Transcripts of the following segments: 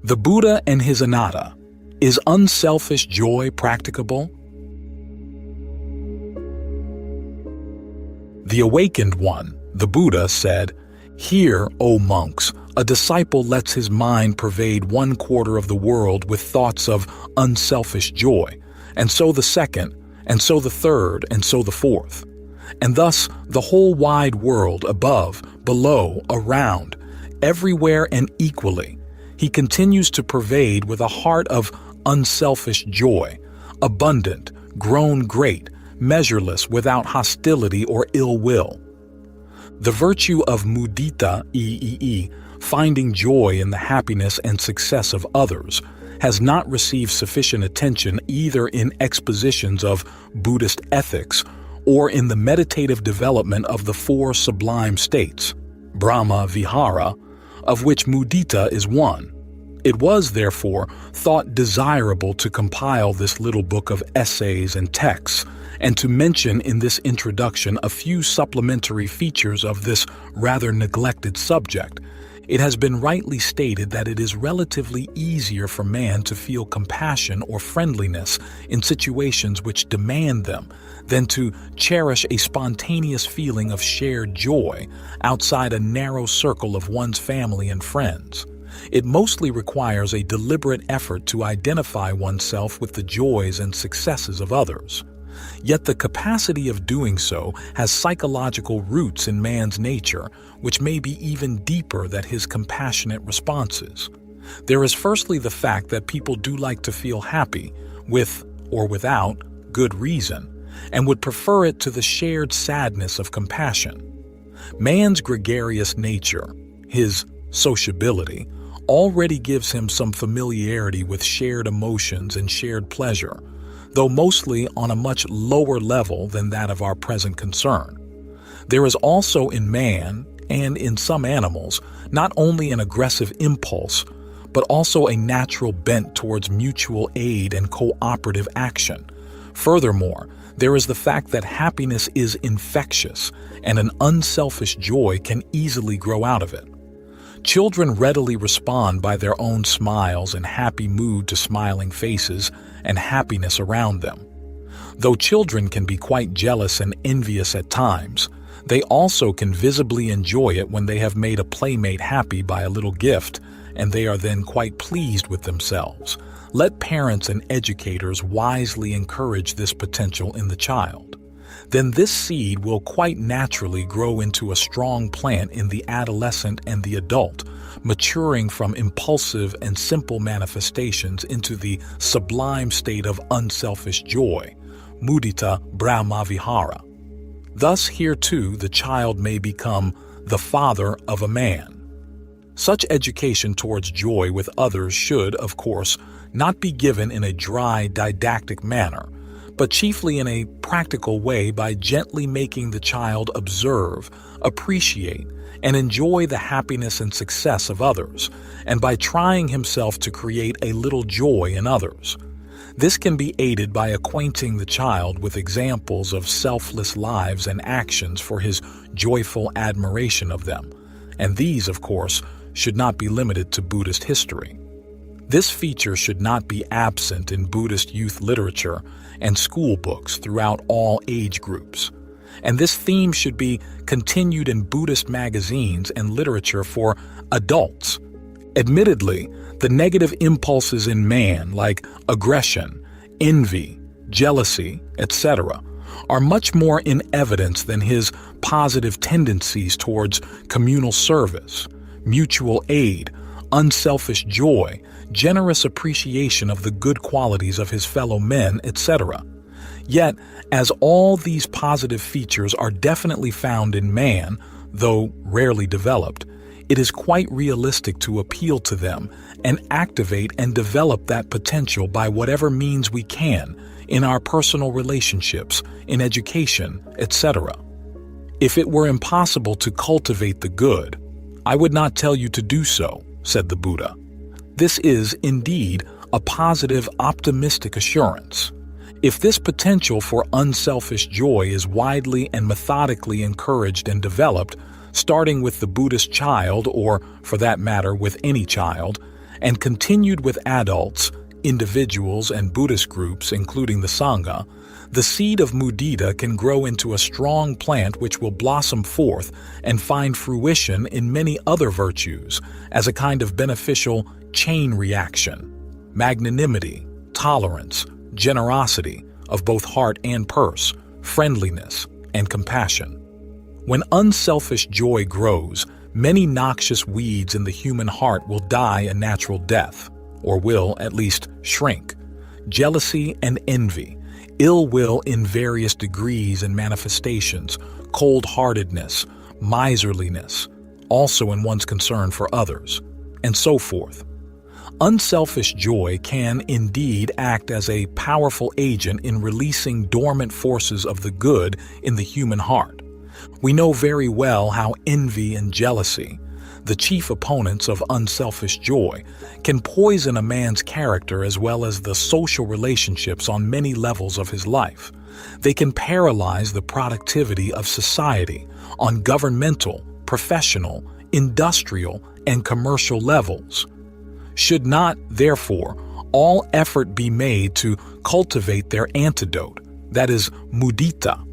The Buddha and his Anatta. Is unselfish joy practicable? The awakened one, the Buddha, said, "Here, O monks, a disciple lets his mind pervade 1/4 of the world with thoughts of unselfish joy, and so the second, and so the third, and so the fourth. And thus the whole wide world, above, below, around, everywhere and equally, he continues to pervade with a heart of unselfish joy, abundant, grown great, measureless, without hostility or ill will. The virtue of mudita, finding joy in the happiness and success of others, has not received sufficient attention either in expositions of Buddhist ethics or in the meditative development of the 4 sublime states, Brahma Vihara, of which mudita is one. It was, therefore, thought desirable to compile this little book of essays and texts, and to mention in this introduction a few supplementary features of this rather neglected subject. It has been rightly stated that it is relatively easier for man to feel compassion or friendliness in situations which demand them than to cherish a spontaneous feeling of shared joy outside a narrow circle of one's family and friends. It mostly requires a deliberate effort to identify oneself with the joys and successes of others. Yet the capacity of doing so has psychological roots in man's nature, which may be even deeper than his compassionate responses. There is firstly the fact that people do like to feel happy, with or without good reason, and would prefer it to the shared sadness of compassion. Man's gregarious nature, his sociability, already gives him some familiarity with shared emotions and shared pleasure, though mostly on a much lower level than that of our present concern. There is also in man, and in some animals, not only an aggressive impulse, but also a natural bent towards mutual aid and cooperative action. Furthermore, there is the fact that happiness is infectious, and an unselfish joy can easily grow out of it. Children readily respond by their own smiles and happy mood to smiling faces and happiness around them. Though children can be quite jealous and envious at times, they also can visibly enjoy it when they have made a playmate happy by a little gift, and they are then quite pleased with themselves. Let parents and educators wisely encourage this potential in the child. Then this seed will quite naturally grow into a strong plant in the adolescent and the adult, maturing from impulsive and simple manifestations into the sublime state of unselfish joy, mudita Brahma Vihara. Thus here too the child may become the father of a man. Such education towards joy with others should, of course, not be given in a dry, didactic manner, but chiefly in a practical way by gently making the child observe, appreciate, and enjoy the happiness and success of others, and by trying himself to create a little joy in others. This can be aided by acquainting the child with examples of selfless lives and actions for his joyful admiration of them, and these, of course, should not be limited to Buddhist history. This feature should not be absent in Buddhist youth literature and school books throughout all age groups. And this theme should be continued in Buddhist magazines and literature for adults. Admittedly, the negative impulses in man, like aggression, envy, jealousy, etc., are much more in evidence than his positive tendencies towards communal service, mutual aid, unselfish joy, generous appreciation of the good qualities of his fellow men, etc. Yet, as all these positive features are definitely found in man, though rarely developed, it is quite realistic to appeal to them and activate and develop that potential by whatever means we can in our personal relationships, in education, etc. If it were impossible to cultivate the good, I would not tell you to do so, said the Buddha. This is, indeed, a positive, optimistic assurance. If this potential for unselfish joy is widely and methodically encouraged and developed, starting with the Buddhist child, or, for that matter, with any child, and continued with adults, individuals, and Buddhist groups, including the Sangha, the seed of mudita can grow into a strong plant which will blossom forth and find fruition in many other virtues as a kind of beneficial chain reaction: magnanimity, tolerance, generosity of both heart and purse, friendliness, and compassion. When unselfish joy grows, many noxious weeds in the human heart will die a natural death, or will at least shrink. Jealousy and envy, ill will in various degrees and manifestations, cold-heartedness, miserliness, also in one's concern for others, and so forth. Unselfish joy can indeed act as a powerful agent in releasing dormant forces of the good in the human heart. We know very well how envy and jealousy, the chief opponents of unselfish joy, can poison a man's character as well as the social relationships on many levels of his life. They can paralyze the productivity of society on governmental, professional, industrial, and commercial levels. Should not, therefore, all effort be made to cultivate their antidote, that is, mudita?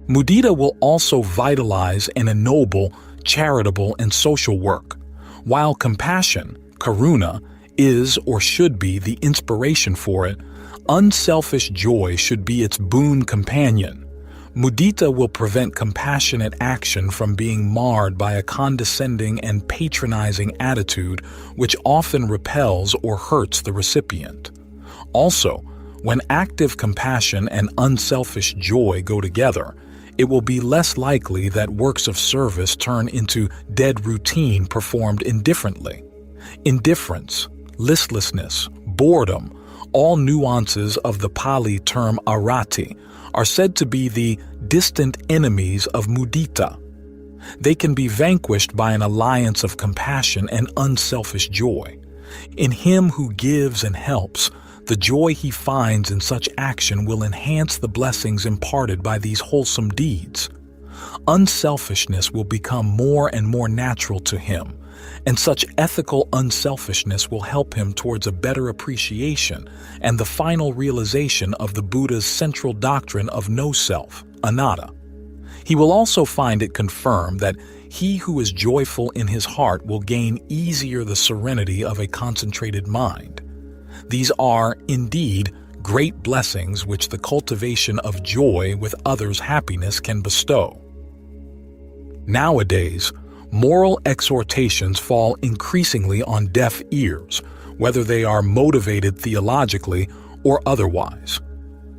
Mudita will also vitalize and ennoble charitable and social work, while compassion, karuna, is or should be the inspiration for it. Unselfish joy should be its boon companion. Mudita will prevent compassionate action from being marred by a condescending and patronizing attitude which often repels or hurts the recipient. Also, when active compassion and unselfish joy go together, it will be less likely that works of service turn into dead routine performed indifferently. Indifference, listlessness, boredom, all nuances of the Pali term arati, are said to be the distant enemies of mudita. They can be vanquished by an alliance of compassion and unselfish joy. In him who gives and helps, the joy he finds in such action will enhance the blessings imparted by these wholesome deeds. Unselfishness will become more and more natural to him, and such ethical unselfishness will help him towards a better appreciation and the final realization of the Buddha's central doctrine of no self, Anatta. He will also find it confirmed that he who is joyful in his heart will gain easier the serenity of a concentrated mind. These are, indeed, great blessings which the cultivation of joy with others' happiness can bestow. Nowadays, moral exhortations fall increasingly on deaf ears, whether they are motivated theologically or otherwise.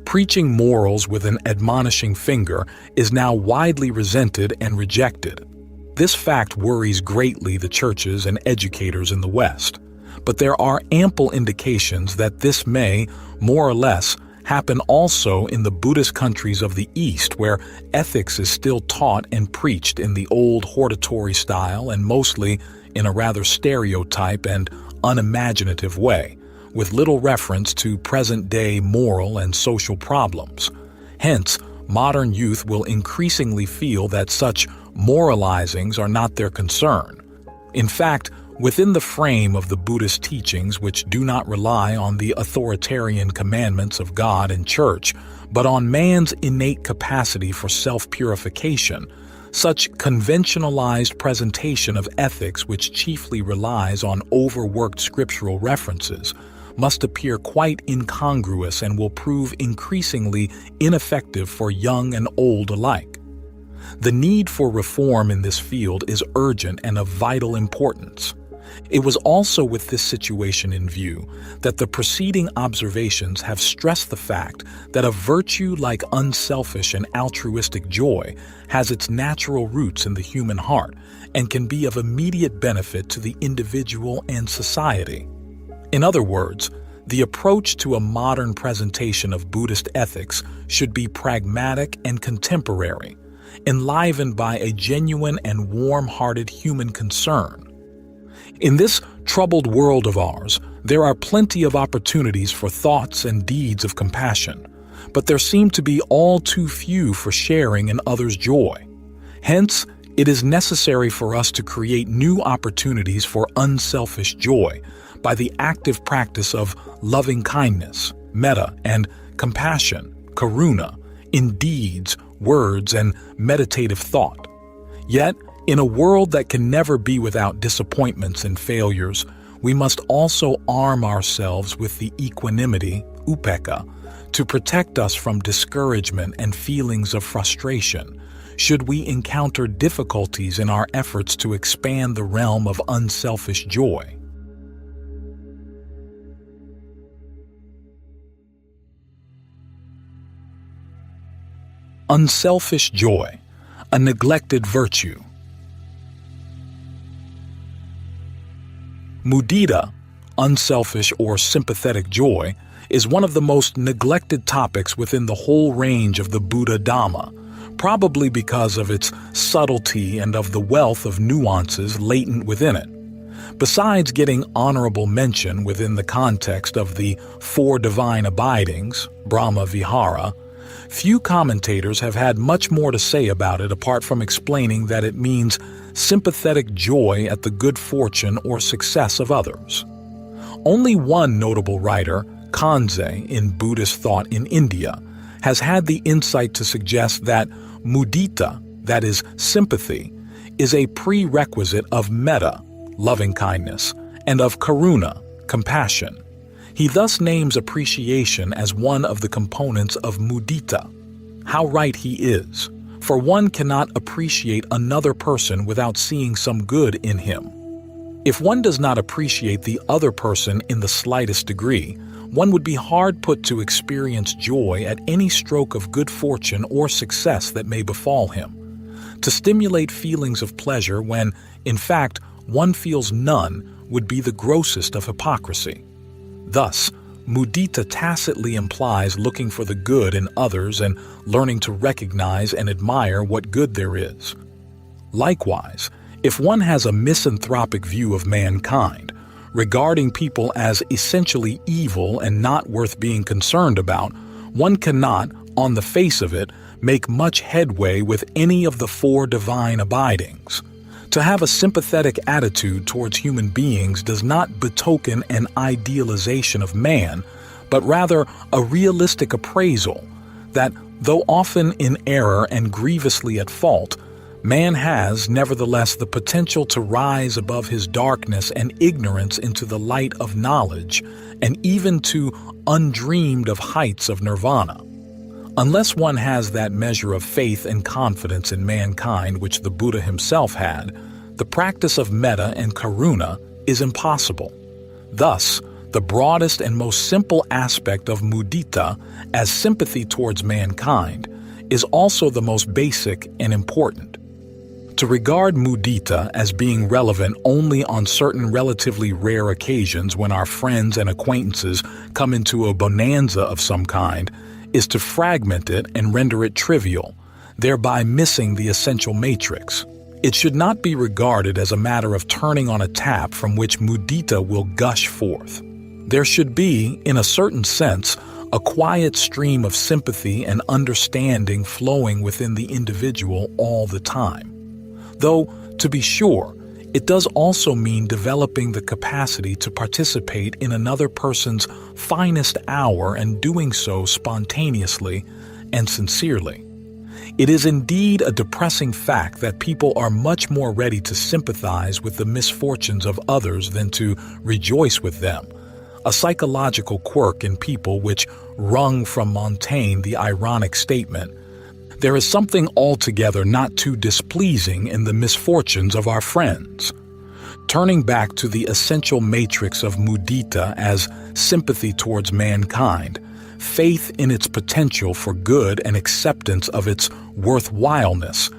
Preaching morals with an admonishing finger is now widely resented and rejected. This fact worries greatly the churches and educators in the West, but there are ample indications that this may, more or less, happen also in the Buddhist countries of the East, where ethics is still taught and preached in the old hortatory style and mostly in a rather stereotype and unimaginative way, with little reference to present-day moral and social problems. Hence, modern youth will increasingly feel that such moralizings are not their concern. In fact, within the frame of the Buddhist teachings, which do not rely on the authoritarian commandments of God and Church, but on man's innate capacity for self-purification, such conventionalized presentation of ethics, which chiefly relies on overworked scriptural references, must appear quite incongruous and will prove increasingly ineffective for young and old alike. The need for reform in this field is urgent and of vital importance. It was also with this situation in view that the preceding observations have stressed the fact that a virtue like unselfish and altruistic joy has its natural roots in the human heart and can be of immediate benefit to the individual and society. In other words, the approach to a modern presentation of Buddhist ethics should be pragmatic and contemporary, enlivened by a genuine and warm-hearted human concern. In this troubled world of ours, there are plenty of opportunities for thoughts and deeds of compassion, but there seem to be all too few for sharing in others' joy. Hence, It is necessary for us to create new opportunities for unselfish joy by the active practice of loving kindness, metta, and compassion, karuna, in deeds, words, and meditative thought. Yet, in a world that can never be without disappointments and failures, we must also arm ourselves with the equanimity, upekkha, to protect us from discouragement and feelings of frustration should we encounter difficulties in our efforts to expand the realm of unselfish joy. Unselfish joy, a neglected virtue. Mudita, unselfish or sympathetic joy, is one of the most neglected topics within the whole range of the Buddha Dhamma, probably because of its subtlety and of the wealth of nuances latent within it. Besides getting honorable mention within the context of the four divine abidings, Brahma Vihara, few commentators have had much more to say about it apart from explaining that it means sympathetic joy at the good fortune or success of others. Only one notable writer, Kanze, in Buddhist thought in India, has had the insight to suggest that mudita, that is, sympathy, is a prerequisite of metta, loving kindness, and of karuna, compassion. He thus names appreciation as one of the components of mudita. How right he is, for one cannot appreciate another person without seeing some good in him. If one does not appreciate the other person in the slightest degree, one would be hard put to experience joy at any stroke of good fortune or success that may befall him. To stimulate feelings of pleasure when, in fact, one feels none would be the grossest of hypocrisy. Thus, mudita tacitly implies looking for the good in others and learning to recognize and admire what good there is. Likewise, if one has a misanthropic view of mankind, regarding people as essentially evil and not worth being concerned about, one cannot, on the face of it, make much headway with any of the four divine abidings. To have a sympathetic attitude towards human beings does not betoken an idealization of man, but rather a realistic appraisal that, though often in error and grievously at fault, man has, nevertheless, the potential to rise above his darkness and ignorance into the light of knowledge, and even to undreamed of heights of nirvana. Unless one has that measure of faith and confidence in mankind which the Buddha himself had, the practice of metta and karuna is impossible. Thus, the broadest and most simple aspect of mudita, as sympathy towards mankind, is also the most basic and important. To regard mudita as being relevant only on certain relatively rare occasions when our friends and acquaintances come into a bonanza of some kind is to fragment it and render it trivial, thereby missing the essential matrix. It should not be regarded as a matter of turning on a tap from which mudita will gush forth. There should be, in a certain sense, a quiet stream of sympathy and understanding flowing within the individual all the time. Though, to be sure, it does also mean developing the capacity to participate in another person's finest hour and doing so spontaneously and sincerely. It is indeed a depressing fact that people are much more ready to sympathize with the misfortunes of others than to rejoice with them, a psychological quirk in people which wrung from Montaigne the ironic statement, "There is something altogether not too displeasing in the misfortunes of our friends." Turning back to the essential matrix of mudita as sympathy towards mankind, faith in its potential for good and acceptance of its worthwhileness,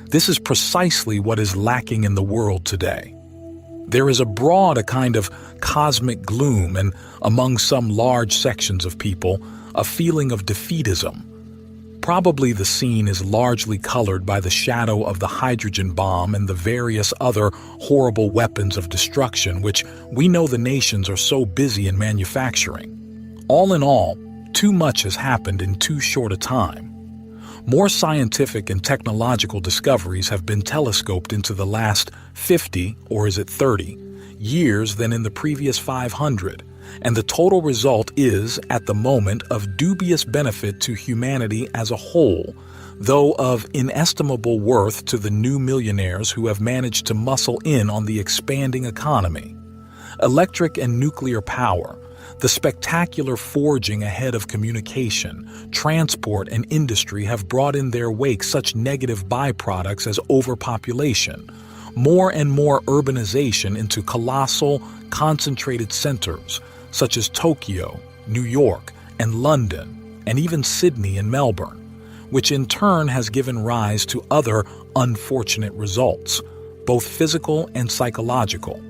this is precisely what is lacking in the world today. There is abroad a kind of cosmic gloom and, among some large sections of people, a feeling of defeatism. Probably the scene is largely colored by the shadow of the hydrogen bomb and the various other horrible weapons of destruction which we know the nations are so busy in manufacturing. All in all, too much has happened in too short a time. More scientific and technological discoveries have been telescoped into the last 50, or is it 30, years than in the previous 500, and the total result is, at the moment, of dubious benefit to humanity as a whole, though of inestimable worth to the new millionaires who have managed to muscle in on the expanding economy. Electric and nuclear power, the spectacular forging ahead of communication, transport, and industry have brought in their wake such negative byproducts as overpopulation, more and more urbanization into colossal, concentrated centers such as Tokyo, New York, and London, and even Sydney and Melbourne, which in turn has given rise to other unfortunate results, both physical and psychological: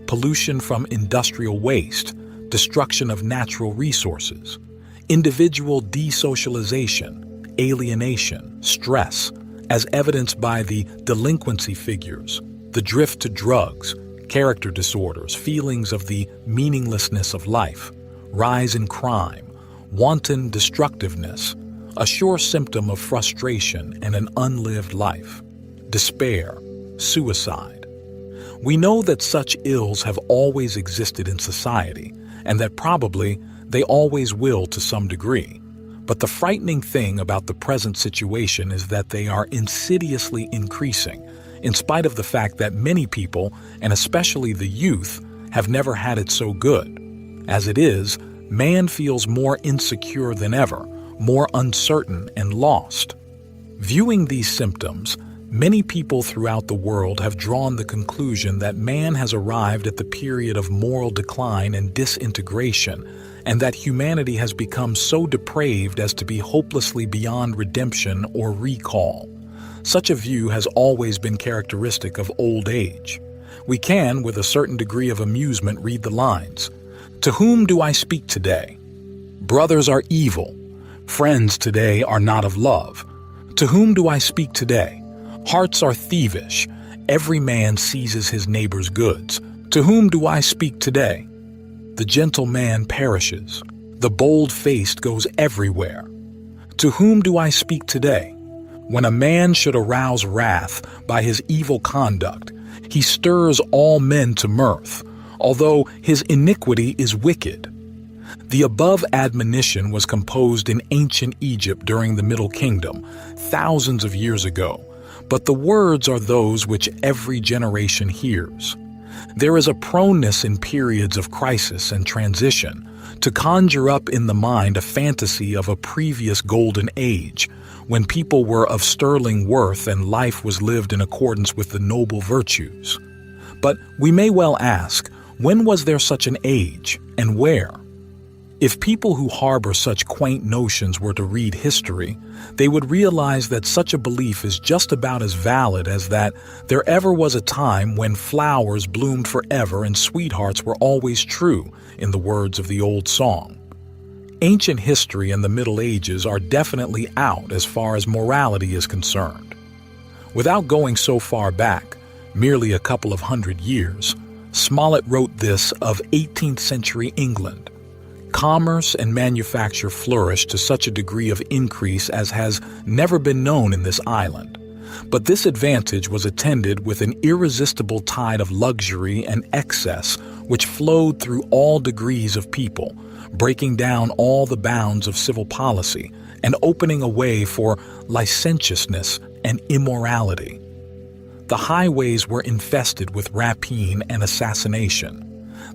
pollution from industrial waste, destruction of natural resources, individual desocialization, alienation, stress, as evidenced by the delinquency figures, the drift to drugs, character disorders, feelings of the meaninglessness of life, rise in crime, wanton destructiveness, a sure symptom of frustration and an unlived life, despair, suicide. We know that such ills have always existed in society, and that probably they always will to some degree. But the frightening thing about the present situation is that they are insidiously increasing, in spite of the fact that many people, and especially the youth, have never had it so good. As it is, man feels more insecure than ever, more uncertain and lost. Viewing these symptoms, many people throughout the world have drawn the conclusion that man has arrived at the period of moral decline and disintegration, and that humanity has become so depraved as to be hopelessly beyond redemption or recall. Such a view has always been characteristic of old age. We can, with a certain degree of amusement, read the lines: "To whom do I speak today? Brothers are evil. Friends today are not of love. To whom do I speak today? Hearts are thievish. Every man seizes his neighbor's goods. To whom do I speak today? The gentle man perishes. The bold-faced goes everywhere. To whom do I speak today? When a man should arouse wrath by his evil conduct, he stirs all men to mirth, although his iniquity is wicked." The above admonition was composed in ancient Egypt during the Middle Kingdom, thousands of years ago, but the words are those which every generation hears. There is a proneness in periods of crisis and transition to conjure up in the mind a fantasy of a previous golden age, when people were of sterling worth and life was lived in accordance with the noble virtues. But we may well ask, when was there such an age, and where? If people who harbor such quaint notions were to read history, they would realize that such a belief is just about as valid as that there ever was a time when flowers bloomed forever and sweethearts were always true, in the words of the old song. Ancient history and the Middle Ages are definitely out as far as morality is concerned. Without going so far back, merely a couple of hundred years, Smollett wrote this of 18th century England: "Commerce and manufacture flourished to such a degree of increase as has never been known in this island. But this advantage was attended with an irresistible tide of luxury and excess which flowed through all degrees of people, breaking down all the bounds of civil policy and opening a way for licentiousness and immorality. The highways were infested with rapine and assassination.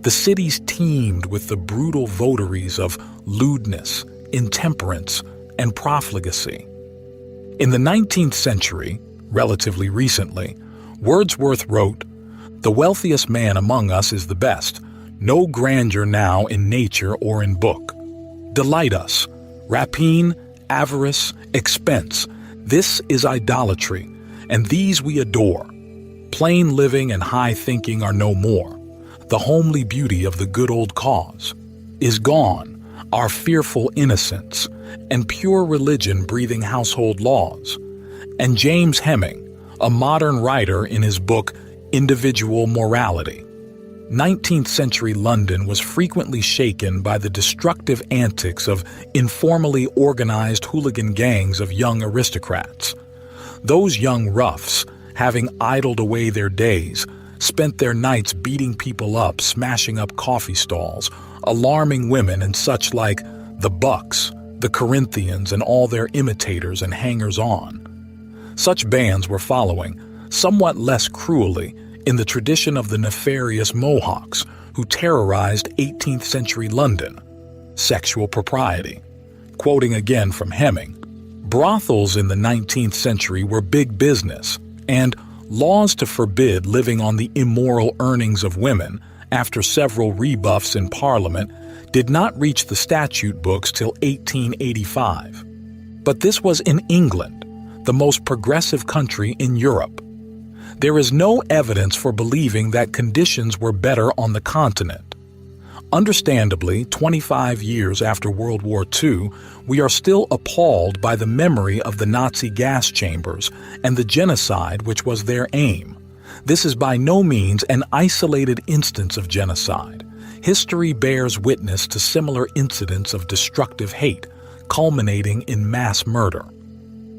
The cities teemed with the brutal votaries of lewdness, intemperance, and profligacy." In the 19th century, relatively recently, Wordsworth wrote, "The wealthiest man among us is the best. No grandeur now in nature or in book. Delight us. Rapine, avarice, expense. This is idolatry, and these we adore. Plain living and high thinking are no more. The homely beauty of the good old cause is gone, our fearful innocence, and pure religion breathing household laws." And James Hemming, a modern writer, in his book Individual Morality: 19th century London was frequently shaken by the destructive antics of informally organized hooligan gangs of young aristocrats. Those young roughs, having idled away their days, spent their nights beating people up, smashing up coffee stalls, alarming women and such like the Bucks, the Corinthians, and all their imitators and hangers-on. Such bands were following, somewhat less cruelly, in the tradition of the nefarious Mohawks who terrorized 18th century London. Sexual propriety. Quoting again from Heming, brothels in the 19th century were big business, and laws to forbid living on the immoral earnings of women, after several rebuffs in Parliament, did not reach the statute books till 1885. But this was in England, the most progressive country in Europe. There is no evidence for believing that conditions were better on the continent. Understandably, 25 years after World War II, we are still appalled by the memory of the Nazi gas chambers and the genocide which was their aim. This is by no means an isolated instance of genocide. History bears witness to similar incidents of destructive hate, culminating in mass murder.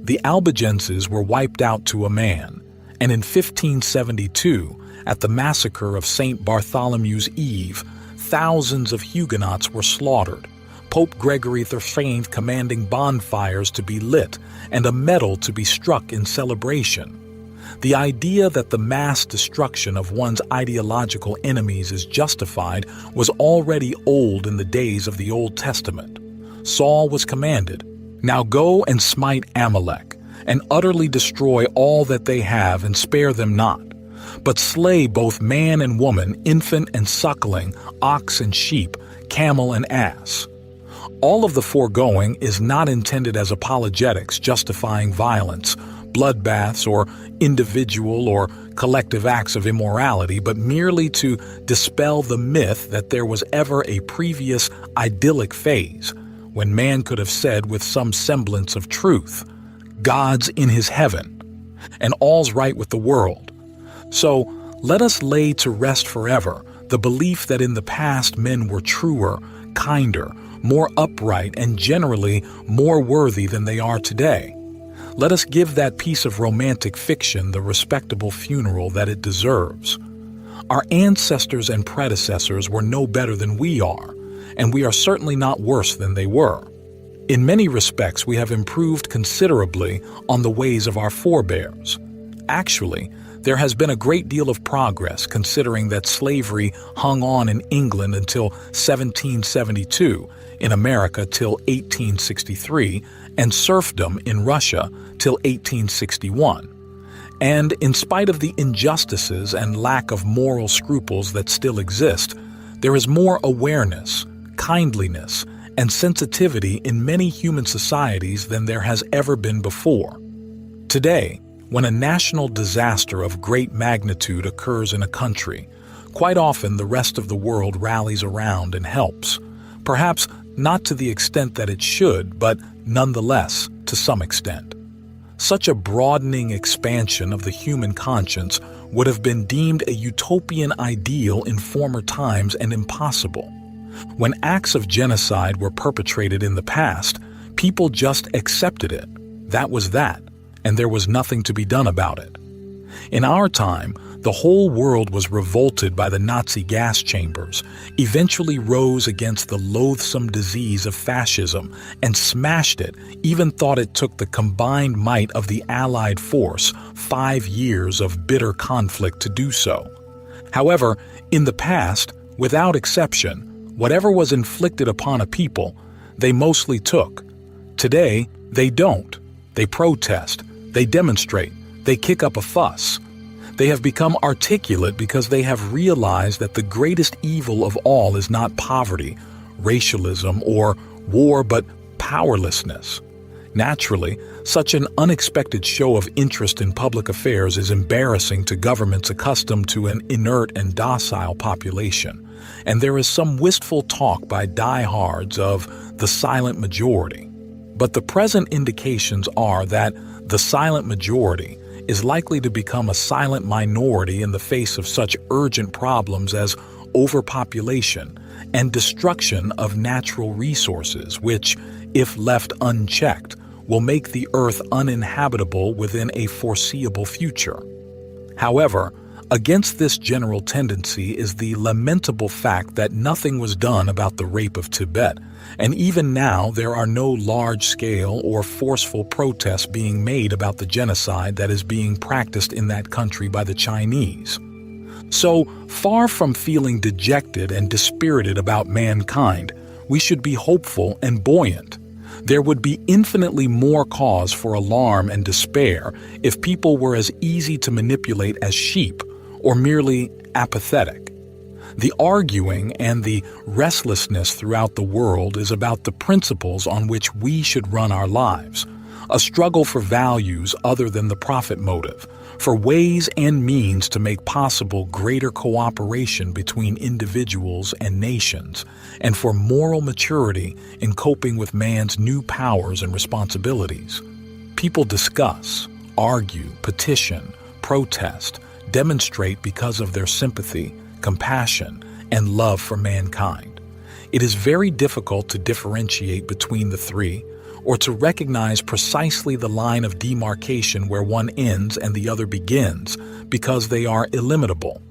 The Albigenses were wiped out to a man, and in 1572, at the massacre of St. Bartholomew's Eve, thousands of Huguenots were slaughtered, Pope Gregory XIII commanding bonfires to be lit and a medal to be struck in celebration. The idea that the mass destruction of one's ideological enemies is justified was already old in the days of the Old Testament. Saul was commanded, "Now go and smite Amalek, and utterly destroy all that they have, and spare them not. But slay both man and woman, infant and suckling, ox and sheep, camel and ass." All of the foregoing is not intended as apologetics justifying violence, bloodbaths, or individual or collective acts of immorality, but merely to dispel the myth that there was ever a previous idyllic phase when man could have said with some semblance of truth, "God's in his heaven, and all's right with the world." So let us lay to rest forever the belief that in the past men were truer, kinder, more upright, and generally more worthy than they are today. Let us give that piece of romantic fiction the respectable funeral that it deserves. Our ancestors and predecessors were no better than we are, and we are certainly not worse than they were. In many respects, we have improved considerably on the ways of our forebears. Actually, there has been a great deal of progress considering that slavery hung on in England until 1772, in America till 1863, and serfdom in Russia till 1861. And in spite of the injustices and lack of moral scruples that still exist, there is more awareness, kindliness, and sensitivity in many human societies than there has ever been before. Today, when a national disaster of great magnitude occurs in a country, quite often the rest of the world rallies around and helps, perhaps not to the extent that it should, but nonetheless to some extent. Such a broadening expansion of the human conscience would have been deemed a utopian ideal in former times and impossible. When acts of genocide were perpetrated in the past, people just accepted it. That was that, and there was nothing to be done about it. In our time, the whole world was revolted by the Nazi gas chambers, eventually rose against the loathsome disease of fascism, and smashed it, even thought it took the combined might of the Allied force 5 years of bitter conflict to do so. However, in the past, without exception, whatever was inflicted upon a people, they mostly took. Today, they don't. They protest, they demonstrate, they kick up a fuss. They have become articulate because they have realized that the greatest evil of all is not poverty, racialism, or war, but powerlessness. Naturally, such an unexpected show of interest in public affairs is embarrassing to governments accustomed to an inert and docile population, and there is some wistful talk by diehards of the silent majority. But the present indications are that the silent majority is likely to become a silent minority in the face of such urgent problems as overpopulation, and destruction of natural resources, which, if left unchecked, will make the Earth uninhabitable within a foreseeable future. However, against this general tendency is the lamentable fact that nothing was done about the rape of Tibet, and even now there are no large-scale or forceful protests being made about the genocide that is being practiced in that country by the Chinese. So, far from feeling dejected and dispirited about mankind, we should be hopeful and buoyant. There would be infinitely more cause for alarm and despair if people were as easy to manipulate as sheep, or merely apathetic. The arguing and the restlessness throughout the world is about the principles on which we should run our lives, a struggle for values other than the profit motive, for ways and means to make possible greater cooperation between individuals and nations, and for moral maturity in coping with man's new powers and responsibilities. People discuss, argue, petition, protest, demonstrate because of their sympathy, compassion, and love for mankind. It is very difficult to differentiate between the three, or to recognize precisely the line of demarcation where one ends and the other begins, because they are illimitable.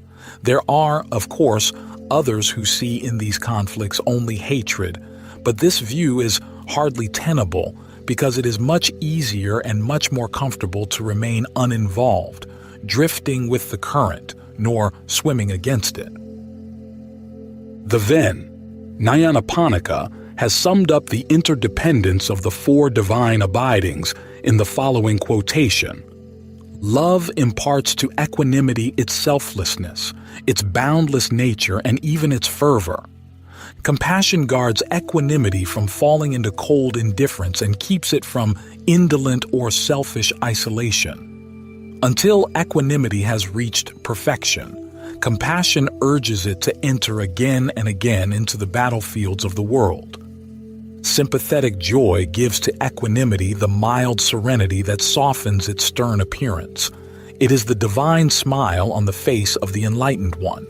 There are, of course, others who see in these conflicts only hatred, but this view is hardly tenable because it is much easier and much more comfortable to remain uninvolved, drifting with the current, nor swimming against it. The Ven, Nyanaponika, has summed up the interdependence of the four divine abidings in the following quotation: "Love imparts to equanimity its selflessness, its boundless nature, and even its fervor. Compassion guards equanimity from falling into cold indifference and keeps it from indolent or selfish isolation. Until equanimity has reached perfection, compassion urges it to enter again and again into the battlefields of the world. Sympathetic joy gives to equanimity the mild serenity that softens its stern appearance. It is the divine smile on the face of the enlightened one.